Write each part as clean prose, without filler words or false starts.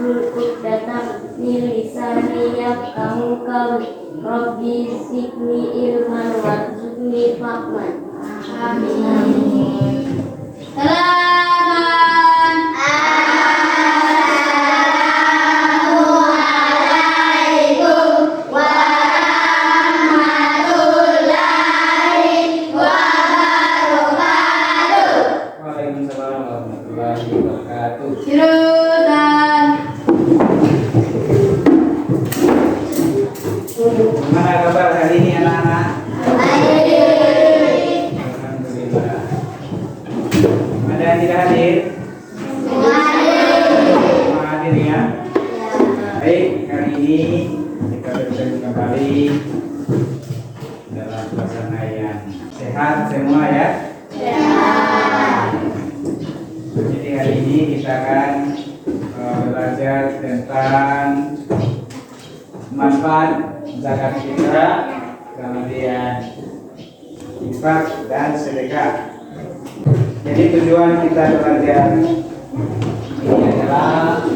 wahlul 'uqdatam min lisani yafqahu qawli. Rabbi zidni ilman warzuqni fahman. Amin. Salaman. Assalamualaikum warahmatullahi wabarakatuh. Waalaikumsalam warahmatullahi wabarakatuh. Silakan. Gimana kabar hari ini anak-anak? Baik. Alhamdulillah. Ada yang tidak hadir? Semua hadir ya? Baik, hari ini kita bertemu kembali dalam suasana yang sehat semua ya. Jadi hari ini kita akan belajar tentang manfaat zakat fitrah, kemudian infak dan sedekah. Jadi tujuan kita belajar ini adalah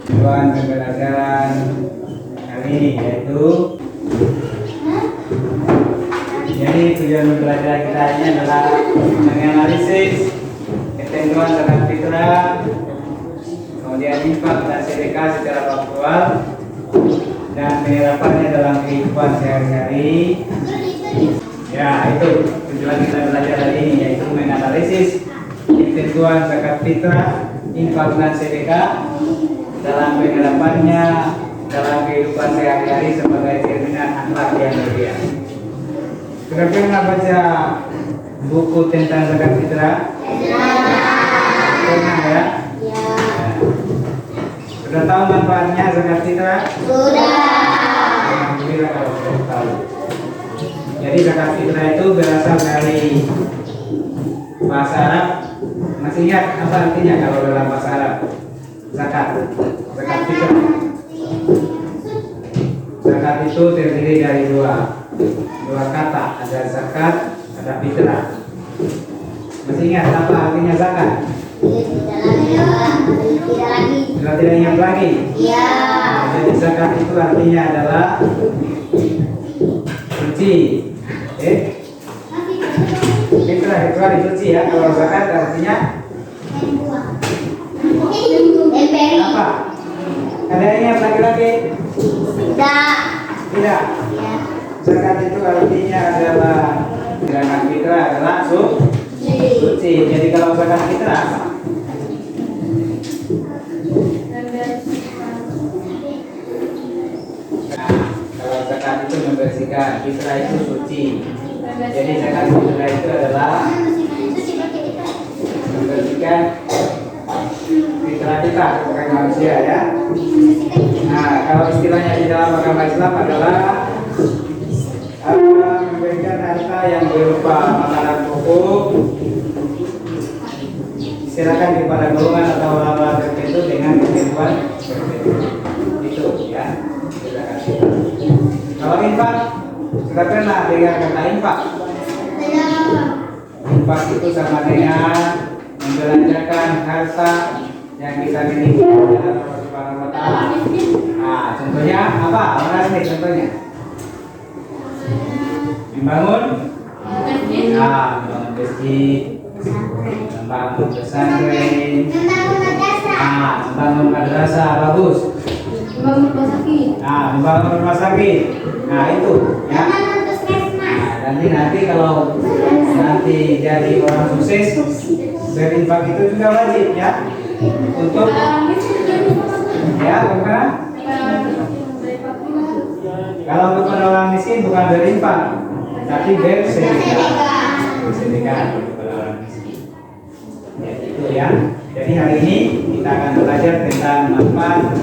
tujuan pembelajaran kali ini yaitu jadi tujuan pembelajaran kita ini adalah menganalisis ketentuan zakat fitrah, kemudian infak dan sedekah secara faktual dan penerapannya dalam kehidupan sehari-hari. Ya, itu tujuan kita belajar hari ini, yaitu menganalisis ketentuan zakat fitrah, infak dan sedekah dalam penerapannya dalam kehidupan sehari-hari sebagai cerminan akhlak yang mulia. Sudah pernah baca buku tentang zakat fitrah? Pernah ya? Sudah tahu manfaatnya zakat fitrah? Alhamdulillah kalau sudah tahu. Jadi zakat fitrah itu berasal dari bahasa Arab. Masih ingat apa artinya kalau dalam bahasa Arab? Zakat. Zakat fitrah. Zakat itu terdiri dari dua kata, ada zakat, ada fitrah. Masih ingat apa artinya zakat? Sudah tidak ingat lagi? Iya. Jadi zakat itu artinya adalah suci. Fitrah itu artinya suci ya. Kalau zakat artinya apa? Ada yang ingat lagi-lagi? Tidak. Zakat itu artinya adalah zakat fitrah adalah suci. Jadi kalau zakat fitrah apa? Kalau zakat itu membersihkan, fitrah itu suci. Jadi zakat fitrah itu adalah membersihkan fitrah kita sebagai manusia ya. Nah, kalau istilahnya di dalam agama Islam adalah memberikan harta yang berupa makanan pokok silakan kepada golongan atau orang-orang tertentu dengan ketentuan tertentu. Itu ya. Kalau infak, sudah pernah dengar kata infak? Infak itu sama dengan membelanjakan harta yang kita miliki dalam Allah Subhanahu wa Ta'ala. Nah, contohnya apa? Mana sih contohnya? Membangun membangun masjid, membangun pesantren, membangun madrasah, bagus. Membangun rumah sakit. Nah, itu ya. Nah, nanti kalau nanti jadi orang sukses, berinfak itu juga wajib ya. Untuk ya, bukan? Kalau bukan orang miskin bukan berinfak, tapi bersedekah kepada orang miskin. Ya, itu ya. Jadi hari ini kita akan belajar tentang manfaat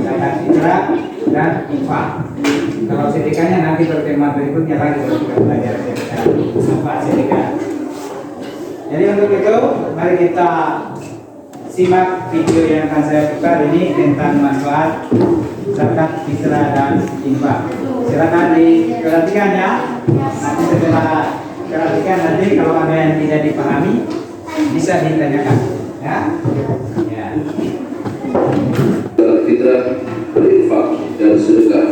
zakat fitrah dan infak. Kalau sedekahnya nanti pertemuan berikutnya lagi kalau kita belajar manfaat sedekah. Jadi untuk itu mari kita simak video yang akan saya putar ini tentang manfaat zakat fitrah dan infak. Silakan diperhatikan ya. Nanti setelah perhatikan nanti kalau ada yang tidak dipahami bisa ditanyakan. Ya. Ya. Zakat fitrah, berinfak dan sedekah.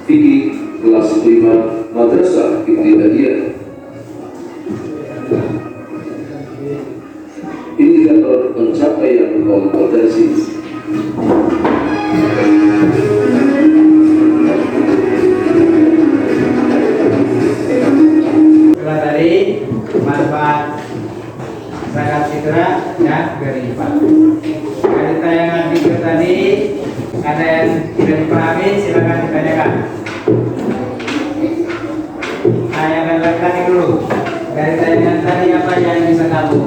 Fikih kelas 5 Madrasah Ibtidaiyah. Indikator pencapaian kompetensi. Setelah tadi manfaat zakat fitrah dan berinfak. Dari tayangan video tadi ada yang tidak dipahami, silakan ditanyakan. Tayangan lagi dulu. Dari tayangan tadi apa yang bisa kamu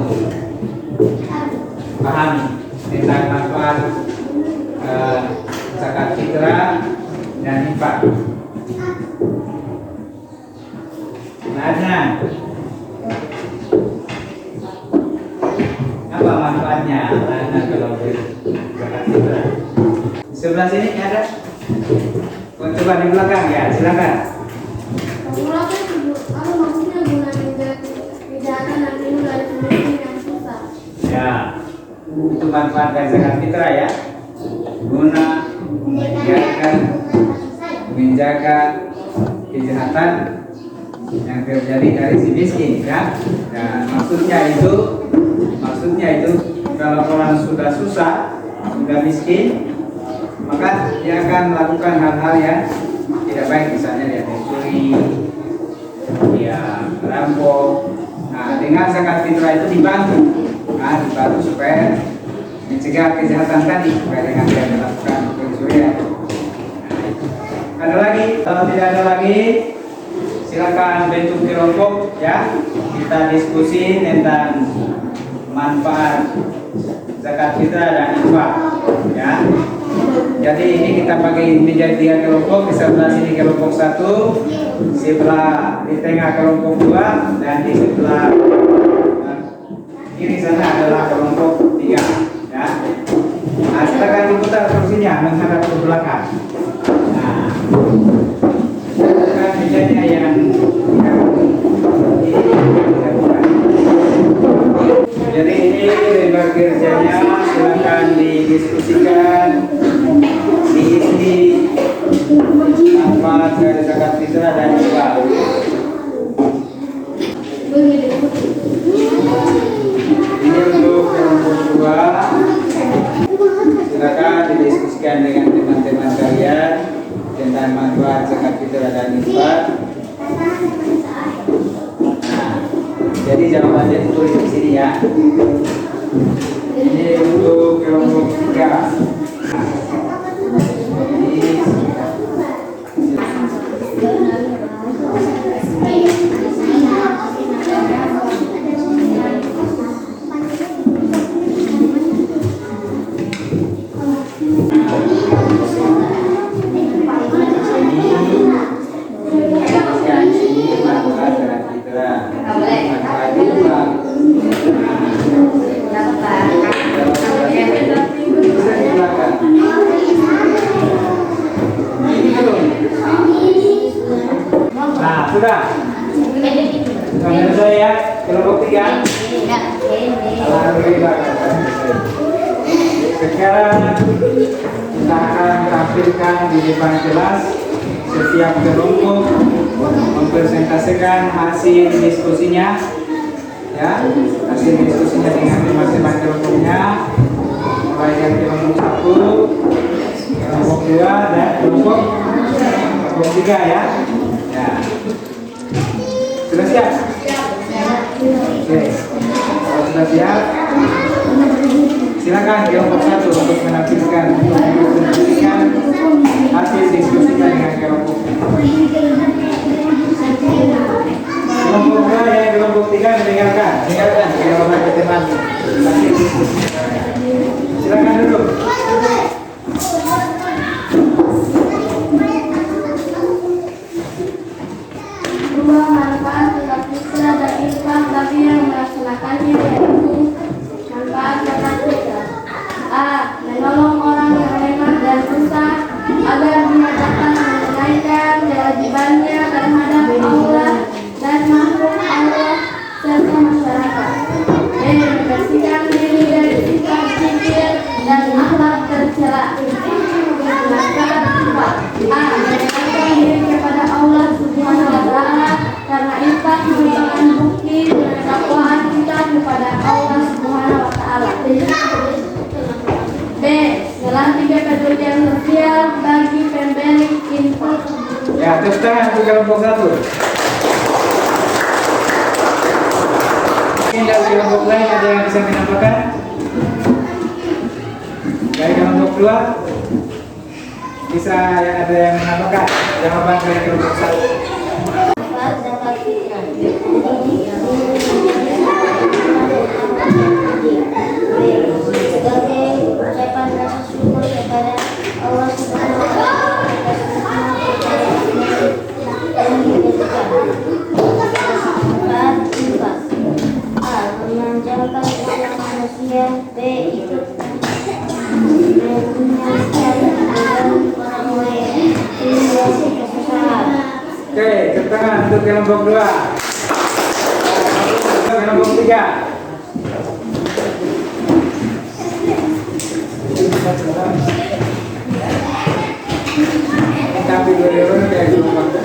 pahami tentang manfaat zakat fitrah dan infak? Nah, apa manfaatnya? Nah, kalau zakat fitrah di sebelah sini ada. Oh, coba di belakang ya, silakan. Ya, itu manfaat dari zakat fitrah ya, guna menjaga kejahatan yang terjadi dari si miskin ya. Dan maksudnya itu kalau orang sudah susah, sudah miskin, maka dia akan melakukan hal-hal yang tidak baik, misalnya dia mencuri, dia merampok. Nah, dengan zakat fitrah itu dibantu supaya mencegah kejahatan tadi, supaya dengan dia melakukan pencurian. Nah, ada lagi? Kalau tidak ada lagi, silakan bentuk kelompok ya. Kita diskusi tentang manfaat zakat fitrah dan infak ya. Jadi ini kita bagi menjadi 3 kelompok. Di sebelah sini kelompok 1, sebelah di tengah kelompok 2, dan di sebelah kiri sana adalah kelompok 3 ya. Nah, silakan diputar kursinya menghadap ke belakang. Nah, bukan mejanya yang jadi ini lebar kerjanya, silakan didiskusikan, diisi manfaat dari zakat fitrah dan infak. Ini untuk kelompok 2, silakan didiskusikan dengan teman-teman kalian tentang manfaat zakat fitrah dan infak. Nah, jadi jawabannya ditulis di sini ya. Ini untuk kelompok 3. Nah, sudah. Sudah selesai ya, kelompok 3. Alhamdulillah. Sekarang kita akan tampilkan di depan kelas. Setiap kelompok mempresentasikan hasil diskusinya, ya, hasil diskusinya dengan teman-teman kelompoknya, mulai dari kelompok 1, kelompok 2, dan kelompok 3 ya. Ya. Sudah siap? Oke. Kalau sudah siap, silakan kelompok 1 untuk menampilkan hasil diskusinya dengan kelompok 2 ya, kelompok 3 mendengarkan jawaban teman hasil diskusi. Silakan duduk. Manfaat zakat fitrah dan infak bagi yang melaksanakannya, yaitu manfaat zakat fitrah: A. Menolong orang yang lemah dan susah agar dia dapat menunaikan kewajibannya terhadap Allah dan makhluk Allah serta masyarakat. B. Membersihkan diri dari sifat B. Melatih kepedulian sosial bagi pemberi input. Ya, tepuk tangan untuk kelompok 1. Mungkin dari kelompok lain ada yang bisa menambahkan? Dari kelompok 2 bisa ada yang menambahkan jawaban dari kelompok 1. Zakat fitrah. Sebagai ucapan rasa syukur kepada Allah Subhanahu wa Ta'ala atas semua yang diberikan. Saat infak. A. Memanjangkan uang manusia. B. Ikut menyaksikan orang lain hingga kesusahan. Oke, tepuk tangan untuk kelompok 2. Kelompok 3. Tapi bagaimana kayak kelompok?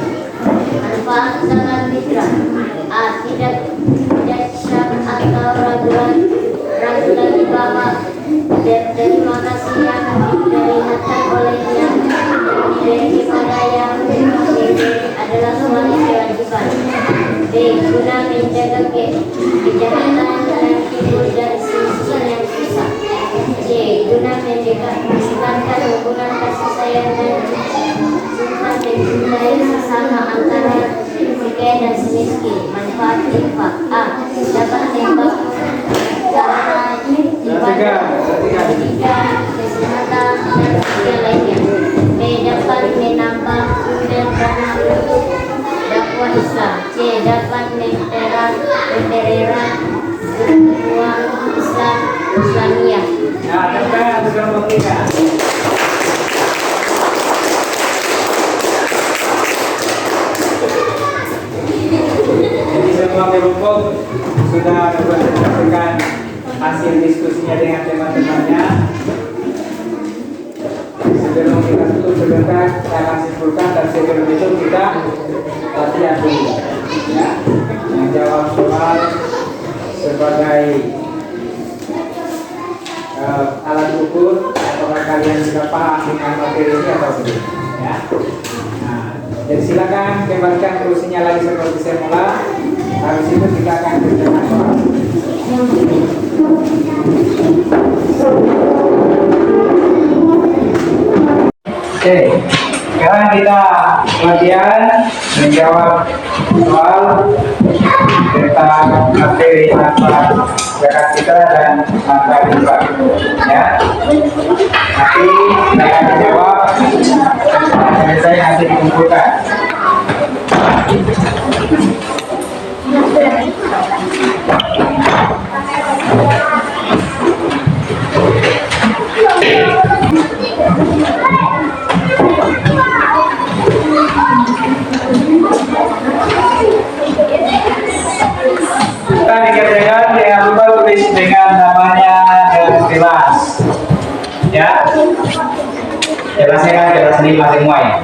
Manfaat zakat fitrah. A. Tidak syak atau raguan bahwa terima kasih yang diberikan olehnya dari kepada yang adalah suatu kewajiban. B. Guna menjaga kejahatan dan timbul dari sisi yang susah. C. Guna mendekatkan hubungan kasih sayang dan cinta mencintai sesama antara miskin dan semiskin. Manfaat infak. A. Dapat membangun ibadah, kesehatan dan sosial lainnya. B. Dapat menambah sumber dana untuk dakwah Islam. C. Dapat mempererat kehidupan Islamiyah. Nah, tepuk untuk kelompok 3. Jadi semua kelompok sudah mendapatkan hasil diskusinya dengan teman-temannya. Sebelum kita tutup sebentar, saya akan simpulkan dan sebelum itu kita latihan dulu. Ya, menjawab soal sebagai alat ukur apakah kalian sudah paham dengan materi ini atau belum. Ya. Nah, jadi silakan kembalikan kursinya lagi seperti semula. Habis itu kita akan kerjakan soal. Oke, sekarang kita latihan menjawab soal tentang materi manfaat zakat fitrah dan manfaat infak. Ya, nanti saya akan jawab. Selesai nanti dikumpulkan. Kita dikerjakan dengan lupa tulis dengan namanya dengan jelas. Ya, jelasnya kan jelas 5 semua ya.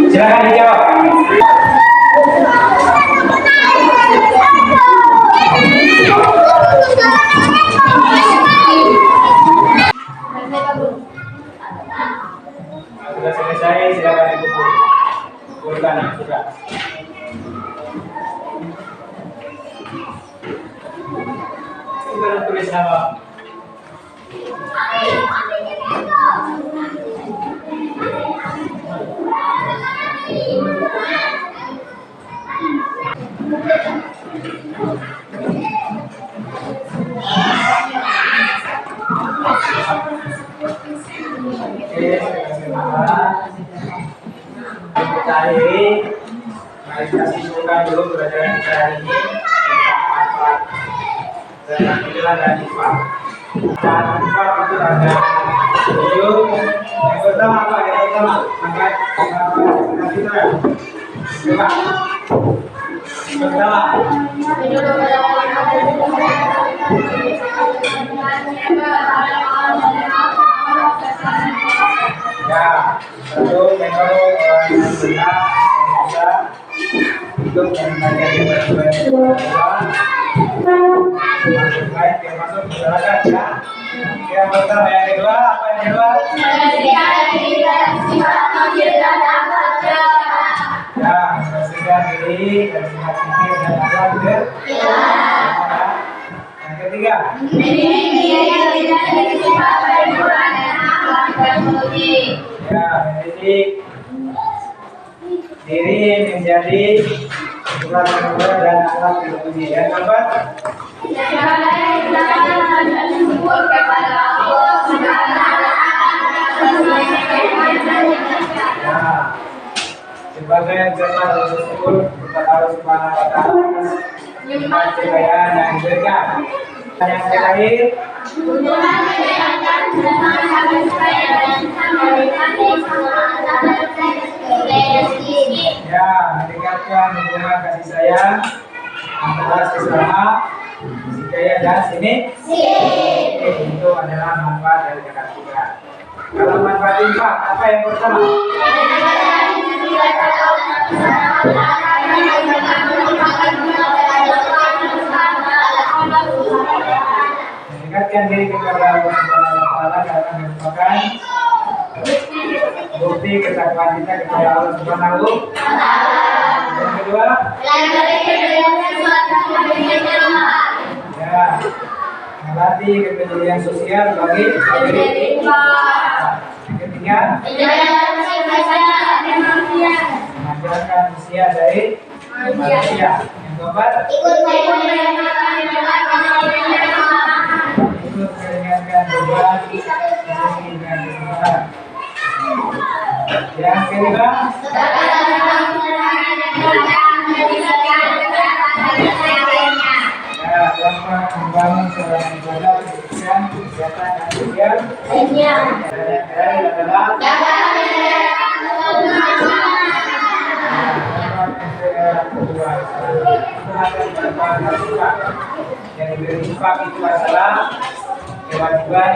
Silakan dijawab. Sudah selesai, silakan dikumpul. Kumpulkan yang sudah. Sudah tulis nama. Kita akhiri, mari kita simpulkan dulu pelajaran kita hari ini tentang manfaat zakat fitrah dan infak. Dan infak itu ada 7. Yang pertama apa? Yang pertama angkat zakat fitrah. Coba. Pertama. Ya, satu memang orang yang benar bisa untuk mempelajari Baik, yang masuk silakan ya. Yang pertama, yang kedua, apa yang kedua? Ya, membersihkan diri dari sifat pikir dan akhlak gitu. Yang ketiga, ya, mendidik diri menjadi sifat pikir dan akhlak terpuji. Yang keempat, ya, sebagai jemaah bersyukur kepada Allah Subhanahu wa taala atas kekayaan yang diberikan. Yang terakhir, ya, meningkatkan hubungan kasih sayang antara sesama si kaya dan sini. Itu adalah manfaat dari zakat fitrah. Kalau manfaat infak, apa yang pertama? Mendekatkan diri kepada Allah Subhanahu wa taala karena merupakan bukti ketakwaan kita kepada Allah Subhanahu wa taala. Yang kedua, ya, melatih kepedulian sosial bagi diri. Yang ketiga, mengajarkan usia dari manusia. Yang keempat, ikut meringankan beban dengan kesabaran. Yang kelima, ya, dapat membangun seorang ibadah pendidikan kegiatan dan sosial. Dan yang terakhir adalah yang diberi infak itu adalah kewajiban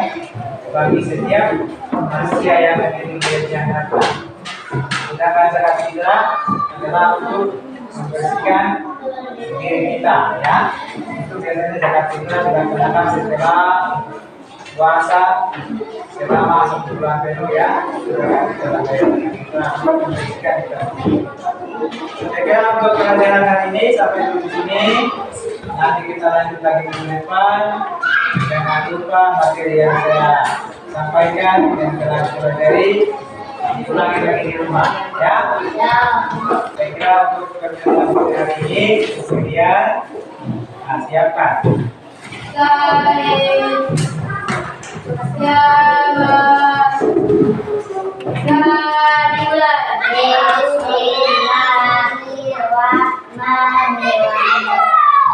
bagi setiap manusia yang memiliki kegiatan. Sedangkan zakat fitrah adalah untuk membersihkan diri kita, ya. Itu biasanya zakat fitrah dilaksanakan setelah puasa selama 1 bulan penuh, ya. Membersihkan kita. Saya kira untuk pelajaran hari ini sampai di sini. Nanti kita lanjut lagi ke depan. Jangan lupa materi yang saya sampaikan yang telah dipelajari ulangi lagi di rumah, ya. Saya kira untuk pekerjaan hari ini kemudian siapkan.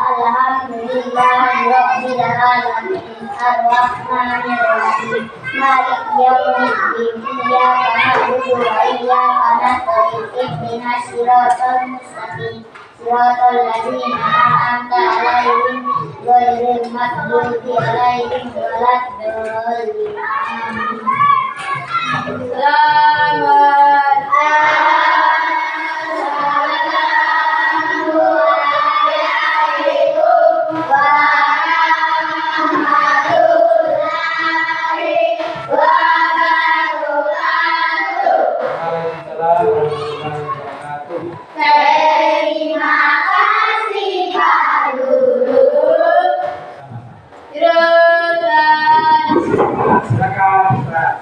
Alhamdulillahirrahmanirrahim. Ar-Rahmanirrahim. Malik yaumiddin. Iyyaka na'budu wa iyyaka nasta'in. Ihdinas siratal mustaqim. Siratal ladzina an'amta 'alaihim ghairil maghdubi alaihim waladdallin. Terima kasih Pak Guru. Silakan, Pak.